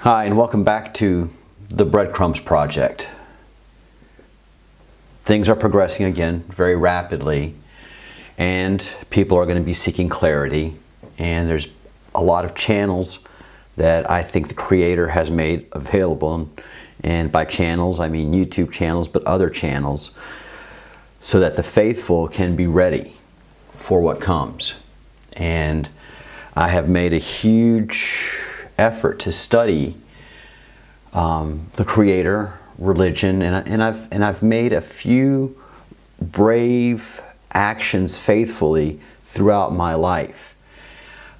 Hi, and welcome back to the Breadcrumbs Project. Things are progressing again very rapidly, and people are going to be seeking clarity, and there's a lot of channels that I think the Creator has made available, and by channels I mean YouTube channels, but other channels, so that the faithful can be ready for what comes. And I have made a huge effort to study the Creator, religion, and I've made a few brave actions faithfully throughout my life.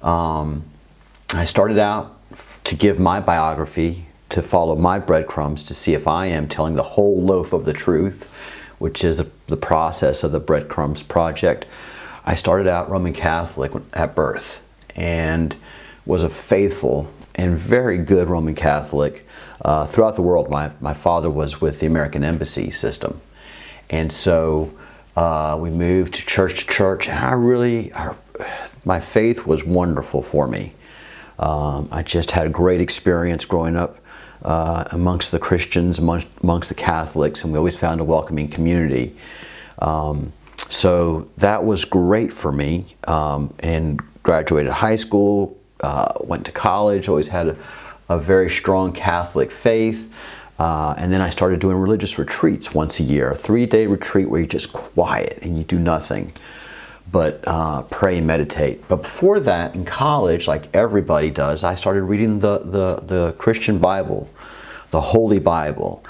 I started out to give my biography, to follow my breadcrumbs, to see if I am telling the whole loaf of the truth, which is the process of the Breadcrumbs Project. I started out Roman Catholic at birth and was a faithful and very good Roman Catholic throughout the world. My father was with the American embassy system, and so we moved to church, and my faith was wonderful for me. I just had a great experience growing up amongst the Christians, amongst the Catholics, and we always found a welcoming community. So that was great for me, and graduated high school, went to college, always had a very strong Catholic faith, and then I started doing religious retreats once a year, a 3-day retreat where you're just quiet and you do nothing but pray and meditate. But before that, in college, like everybody does, I started reading the Christian Bible, the Holy Bible,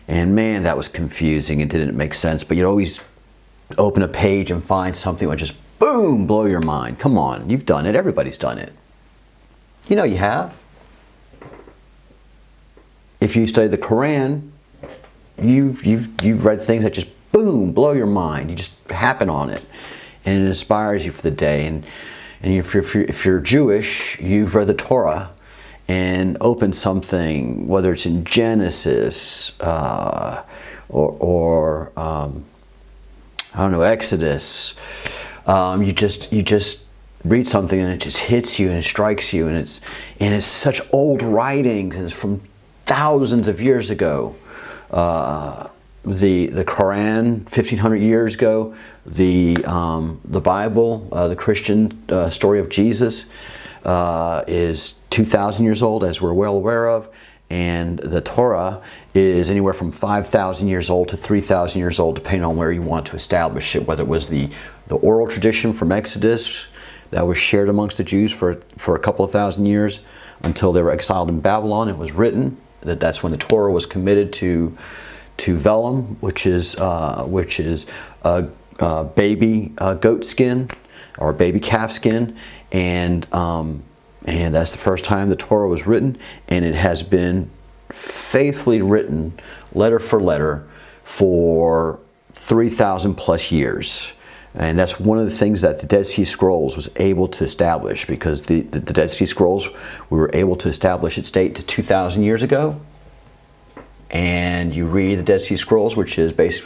and man, that was confusing. It didn't make sense, but you'd always open a page and find something that would just boom, blow your mind. Come on, you've done it. Everybody's done it. You know you have. If you study the Quran, you've read things that just boom, blow your mind. You just happen on it, and it inspires you for the day. And if you're Jewish, you've read the Torah and opened something, whether it's in Genesis or I don't know, Exodus. You just read something and it just hits you and it strikes you, and it's such old writings, and it's from thousands of years ago. The Quran, 1,500 years ago. The Bible, the Christian story of Jesus, is 2,000 years old, as we're well aware of. And the Torah is anywhere from 5,000 years old to 3,000 years old, depending on where you want to establish it, whether it was the oral tradition from Exodus that was shared amongst the Jews for a couple of thousand years until they were exiled in Babylon. It was written that's when the Torah was committed to vellum, which is a baby goat skin or baby calf skin, and that's the first time the Torah was written, and it has been faithfully written, letter for letter, for 3,000 plus years. And that's one of the things that the Dead Sea Scrolls was able to establish, because the Dead Sea Scrolls, we were able to establish its date to 2,000 years ago. And you read the Dead Sea Scrolls, which is based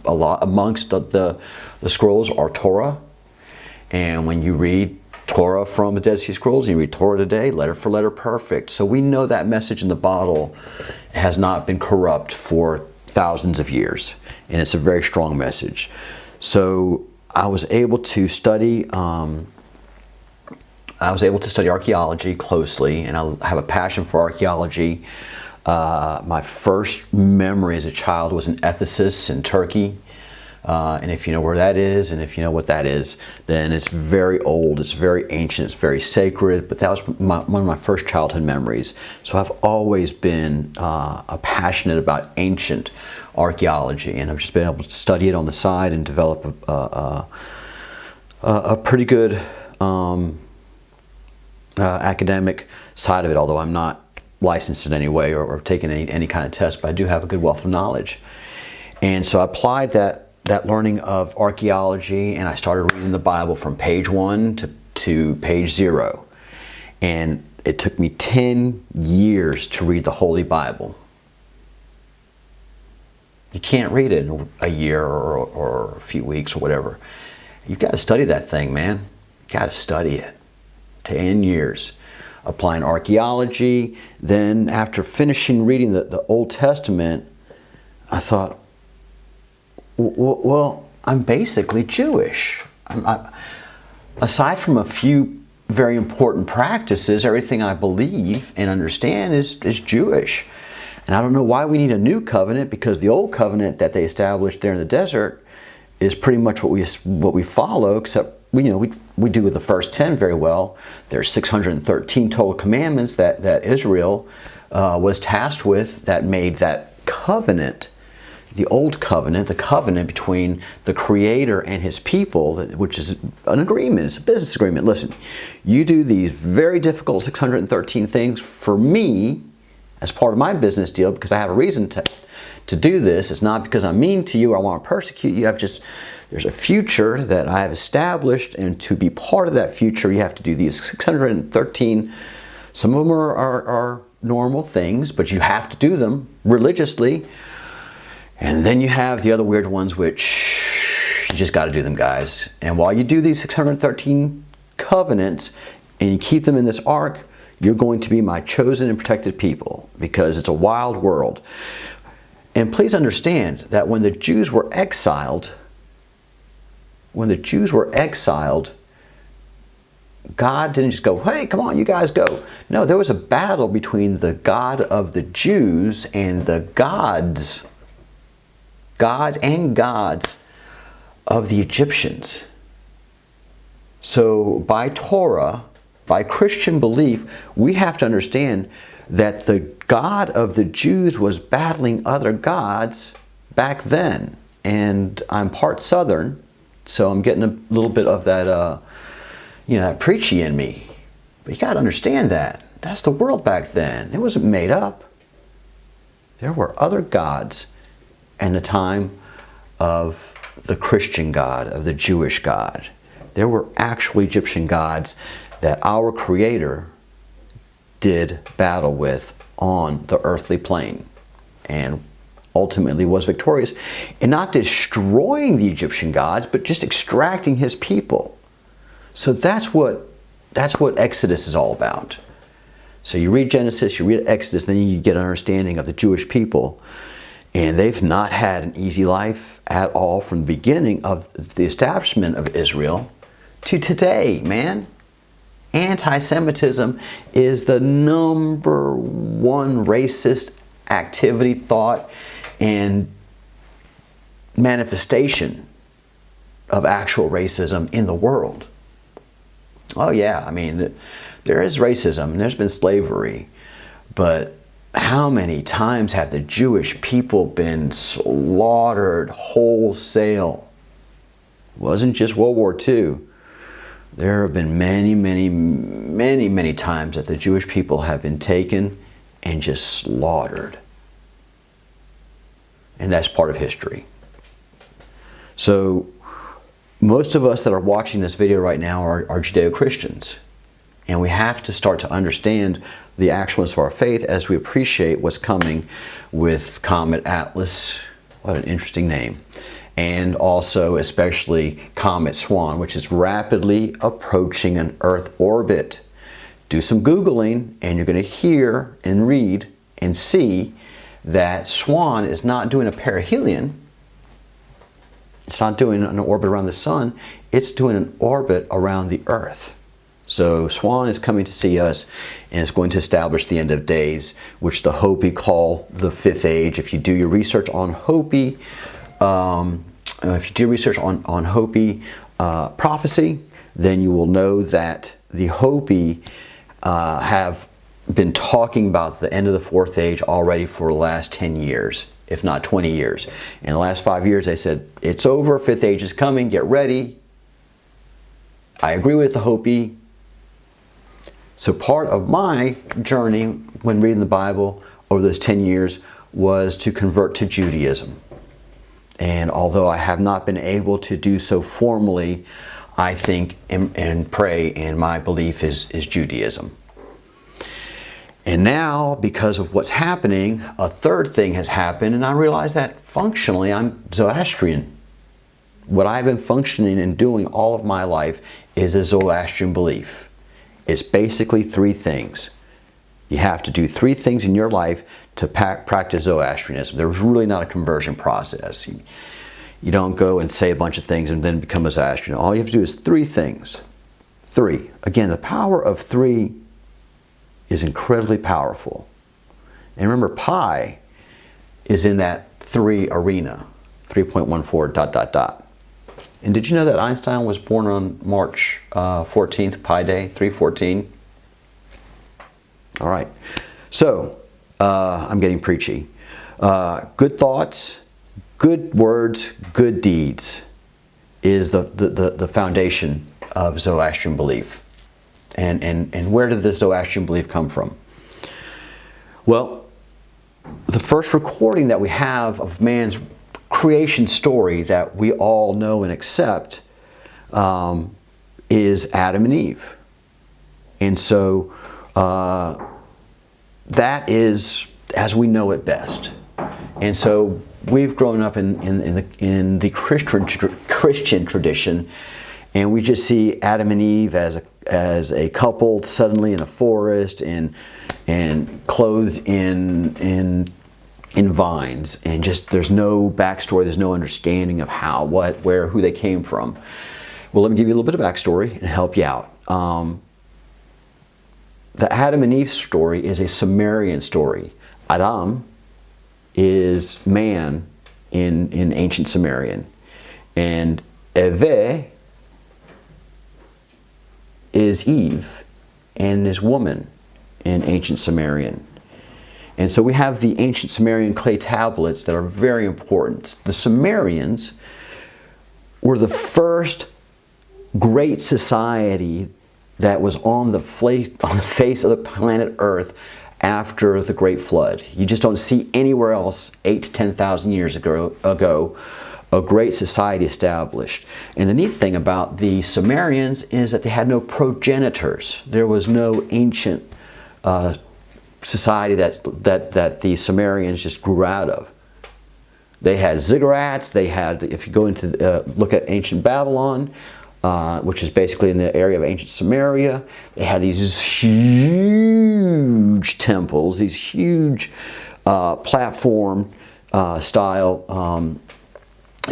a lot amongst the scrolls are Torah. And when you read Torah from the Dead Sea Scrolls, you read Torah today, letter for letter, perfect. So we know that message in the bottle has not been corrupt for thousands of years, and it's a very strong message. So I was able to study archaeology closely, and I have a passion for archaeology. My first memory as a child was in Ephesus in Turkey. And if you know where that is, and if you know what that is, then it's very old, it's very ancient, it's very sacred, but that was one of my first childhood memories. So I've always been passionate about ancient archaeology, and I've just been able to study it on the side and develop a pretty good academic side of it, although I'm not licensed in any way or taken any kind of test, but I do have a good wealth of knowledge. And so I applied that learning of archaeology, and I started reading the Bible from page 1 to page 0. And it took me 10 years to read the Holy Bible. You can't read it in a year or a few weeks or whatever. You've got to study that thing, man. You've got to study it. 10 years. applying archaeology. Then after finishing reading the Old Testament, I thought, well, I'm basically Jewish. Aside from a few very important practices, everything I believe and understand is Jewish. And I don't know why we need a new covenant, because the old covenant that they established there in the desert is pretty much what we follow, except we do with the first 10 very well. There's 613 total commandments that Israel was tasked with, that made that covenant, the old covenant, the covenant between the Creator and His people, which is an agreement, it's a business agreement. Listen, you do these very difficult 613 things for me as part of my business deal, because I have a reason to do this. It's not because I'm mean to you or I want to persecute you. There's a future that I have established, and to be part of that future, you have to do these 613. Some of them are normal things, but you have to do them religiously. And then you have the other weird ones, which you just got to do them, guys. And while you do these 613 covenants and you keep them in this ark, you're going to be my chosen and protected people, because it's a wild world. And please understand that when the Jews were exiled, God didn't just go, hey, come on, you guys go. No, there was a battle between the God of the Jews and the gods, God and gods of the Egyptians. So by Torah, by Christian belief, we have to understand that the God of the Jews was battling other gods back then. And I'm part Southern, so I'm getting a little bit of that, that preachy in me. But you got to understand that. That's the world back then. It wasn't made up. There were other gods in the time of the Christian God, of the Jewish God. There were actual Egyptian gods that our Creator did battle with on the earthly plane, and ultimately was victorious in not destroying the Egyptian gods, but just extracting His people. So that's what Exodus is all about. So you read Genesis, you read Exodus, then you get an understanding of the Jewish people. And they've not had an easy life at all from the beginning of the establishment of Israel to today, man. Anti-Semitism is the number one racist activity, thought, and manifestation of actual racism in the world. Oh yeah, I mean, there is racism and there's been slavery, but how many times have the Jewish people been slaughtered wholesale? It wasn't just World War II. There have been many, many, many, many times that the Jewish people have been taken and just slaughtered. And that's part of history. So most of us that are watching this video right now are Judeo-Christians. And we have to start to understand the actualness of our faith as we appreciate what's coming with Comet, Atlas, what an interesting name, and also especially Comet, Swan, which is rapidly approaching an Earth orbit. Do some Googling and you're going to hear and read and see that Swan is not doing a perihelion. It's not doing an orbit around the sun. It's doing an orbit around the Earth. So Swan is coming to see us, and it's going to establish the end of days, which the Hopi call the fifth age. If you do your research on Hopi, prophecy, then you will know that the Hopi have been talking about the end of the fourth age already for the last 10 years, if not 20 years. In the last 5 years, they said, it's over, fifth age is coming, get ready. I agree with the Hopi. So part of my journey when reading the Bible over those 10 years was to convert to Judaism. And although I have not been able to do so formally, I think and pray, and my belief is Judaism. And now, because of what's happening, a third thing has happened, and I realize that functionally I'm Zoroastrian. What I've been functioning and doing all of my life is a Zoroastrian belief. It's basically three things. You have to do three things in your life to practice Zoroastrianism. There's really not a conversion process. You don't go and say a bunch of things and then become a Zoroastrian. All you have to do is three things. Three. Again, the power of three is incredibly powerful. And remember, pi is in that three arena, 3.14 dot dot dot. And did you know that Einstein was born on March 14th, Pi Day, 314? All right. So, I'm getting preachy. Good thoughts, good words, good deeds is the foundation of Zoroastrian belief. And where did this Zoroastrian belief come from? Well, the first recording that we have of man's creation story that we all know and accept is Adam and Eve. And so that is as we know it best. And so we've grown up in the Christian tradition, and we just see Adam and Eve as a couple suddenly in a forest and clothed in vines, and just there's no backstory, there's no understanding of how, what, where, who they came from. Well, let me give you a little bit of backstory and help you out. The Adam and Eve story is a Sumerian story. Adam is man in ancient Sumerian, and Eve is Eve and is woman in ancient Sumerian. And so we have the ancient Sumerian clay tablets that are very important. The Sumerians were the first great society that was on the face of the planet Earth after the Great Flood. You just don't see anywhere else 8,000 to 10,000 years ago a great society established. And the neat thing about the Sumerians is that they had no progenitors. There was no ancient society that the Sumerians just grew out of. They had ziggurats. They had, if you go into look at ancient Babylon, which is basically in the area of ancient Samaria, they had these huge temples, these huge platform style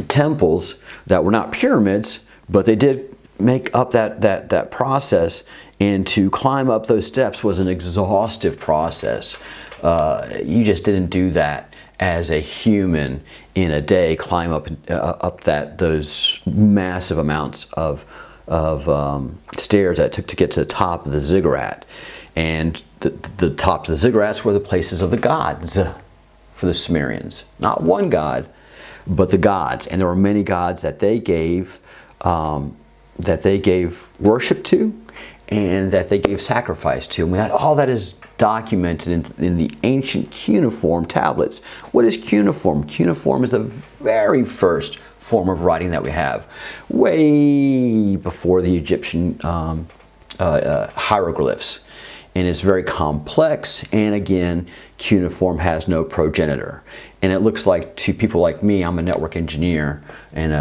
temples that were not pyramids, but they did make up that process, and to climb up those steps was an exhaustive process. You just didn't do that as a human in a day, climb up those massive amounts of stairs that it took to get to the top of the ziggurat. And the tops of the ziggurats were the places of the gods for the Sumerians. Not one god, but the gods. And there were many gods that they gave worship to, and that they gave sacrifice to. And all that is documented in the ancient cuneiform tablets. What is cuneiform? Cuneiform is the very first form of writing that we have, way before the Egyptian hieroglyphs. And it's very complex, and again, cuneiform has no progenitor. And it looks like, to people like me, I'm a network engineer and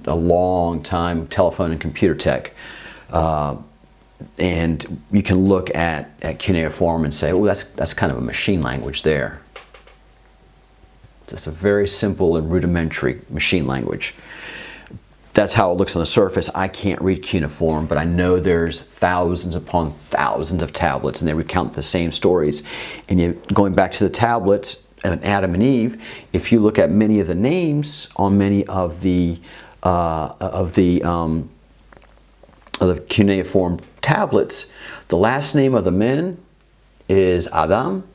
a long time telephone and computer tech. And you can look at cuneiform and say, oh, that's kind of a machine language there. Just a very simple and rudimentary machine language. That's how it looks on the surface. I can't read cuneiform, but I know there's thousands upon thousands of tablets, and they recount the same stories. And going back to the tablets of Adam and Eve, if you look at many of the names on many of the cuneiform tablets, the last name of the men is Adam.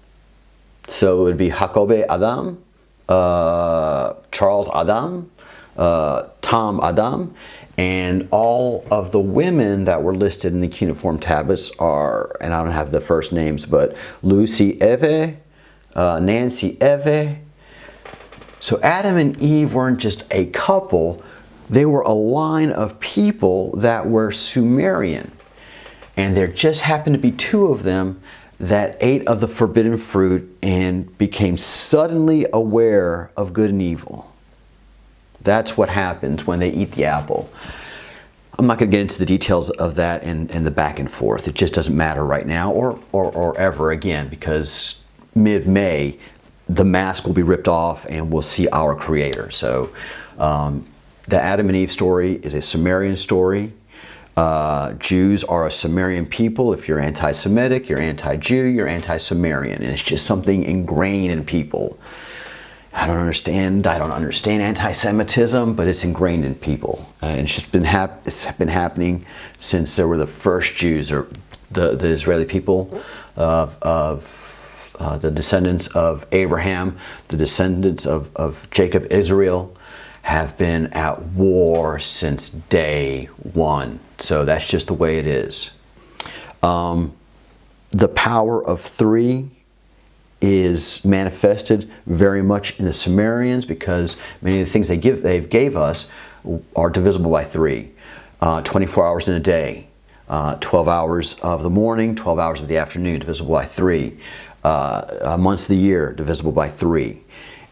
So it would be Jacobe Adam, Charles Adam, Tom Adam, and all of the women that were listed in the cuneiform tablets are, and I don't have the first names, but Lucy Eve, Nancy Eve. So Adam and Eve weren't just a couple, they were a line of people that were Sumerian. And there just happened to be two of them that ate of the forbidden fruit and became suddenly aware of good and evil. That's what happens when they eat the apple. I'm not going to get into the details of that and the back and forth. It just doesn't matter right now or ever again, because mid-May, the mask will be ripped off and we'll see our Creator. So the Adam and Eve story is a Sumerian story. Jews are a Sumerian people. If you're anti-Semitic, you're anti-Jew, you're anti-Sumerian. And it's just something ingrained in people. I don't understand anti-Semitism, but it's ingrained in people. And it's just been happening since there were the first Jews, or the Israeli people of the descendants of Abraham, the descendants of Jacob, Israel, have been at war since day one. So that's just the way it is. The power of three is manifested very much in the Sumerians, because many of the things they gave us are divisible by three. 24 hours in a day, 12 hours of the morning, 12 hours of the afternoon, divisible by three. Months of the year, divisible by three.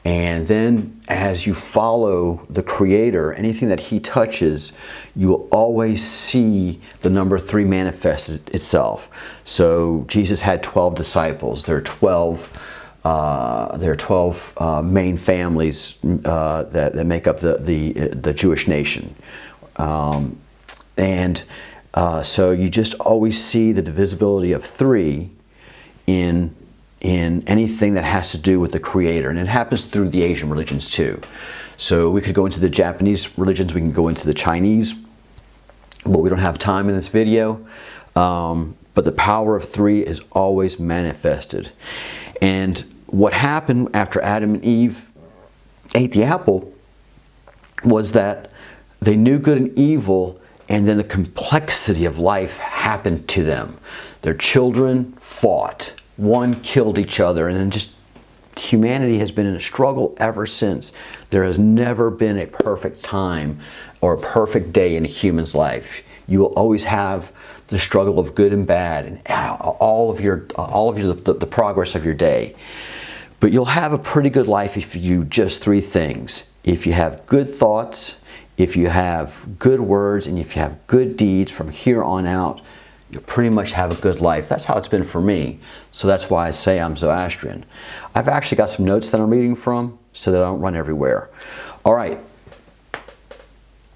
And then as you follow the Creator, anything that He touches, you will always see the number three manifest itself. So Jesus had 12 disciples. There are 12 main families that make up the Jewish nation. So you just always see the divisibility of three in anything that has to do with the Creator. And it happens through the Asian religions too. So we could go into the Japanese religions, we can go into the Chinese, but we don't have time in this video. But the power of three is always manifested. And what happened after Adam and Eve ate the apple was that they knew good and evil, and then the complexity of life happened to them. Their children fought. One killed each other, and then just humanity has been in a struggle ever since. There has never been a perfect time or a perfect day in a human's life. You will always have the struggle of good and bad, and all of the progress of your day. But you'll have a pretty good life if you do just three things. If you have good thoughts, if you have good words, and if you have good deeds from here on out, you'll pretty much have a good life. That's how it's been for me. So that's why I say I'm Zoroastrian. I've actually got some notes that I'm reading from so that I don't run everywhere. All right.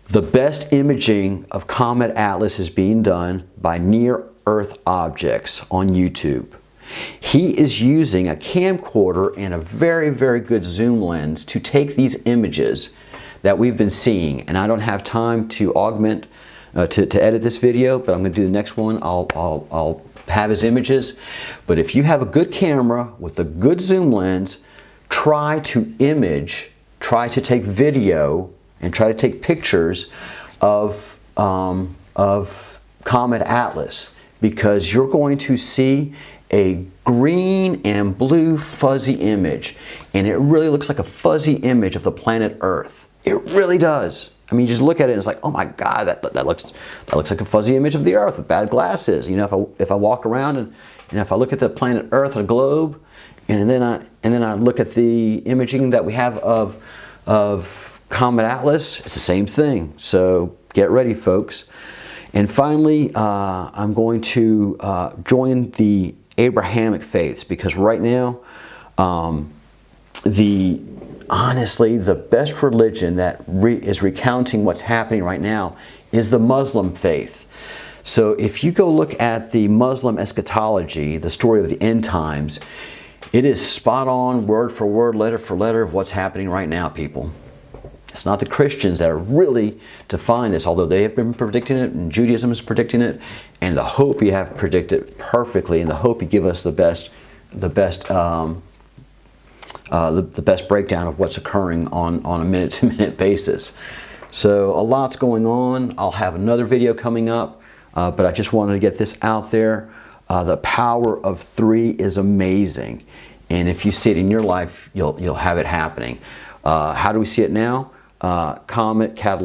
The best imaging of Comet Atlas is being done by Near Earth Objects on YouTube. He is using a camcorder and a very, very good zoom lens to take these images that we've been seeing. And I don't have time to augment to edit this video, but I'm going to do the next one. I'll have his images. But if you have a good camera with a good zoom lens, try to take video and try to take pictures of Comet Atlas, because you're going to see a green and blue fuzzy image, and it really looks like a fuzzy image of the planet Earth. It really does. I mean, just look at it and it's like, oh my God, that looks like a fuzzy image of the Earth with bad glasses. You know, if I walk around and if I look at the planet Earth, a globe, and then I look at the imaging that we have of Comet Atlas, it's the same thing. So get ready, folks. And finally, I'm going to join the Abrahamic faiths, because right now, honestly, the best religion that is recounting what's happening right now is the Muslim faith. So if you go look at the Muslim eschatology, the story of the end times, it is spot on, word for word, letter for letter of what's happening right now, people. It's not the Christians that are really define this, although they have been predicting it, and Judaism is predicting it, and the Hopi have predicted perfectly, and the Hopi give us the best breakdown of what's occurring on a minute-to-minute basis. So a lot's going on. I'll have another video coming up, but I just wanted to get this out there. The power of three is amazing, and if you see it in your life, you'll have it happening. How do we see it now? Comet, Catalina.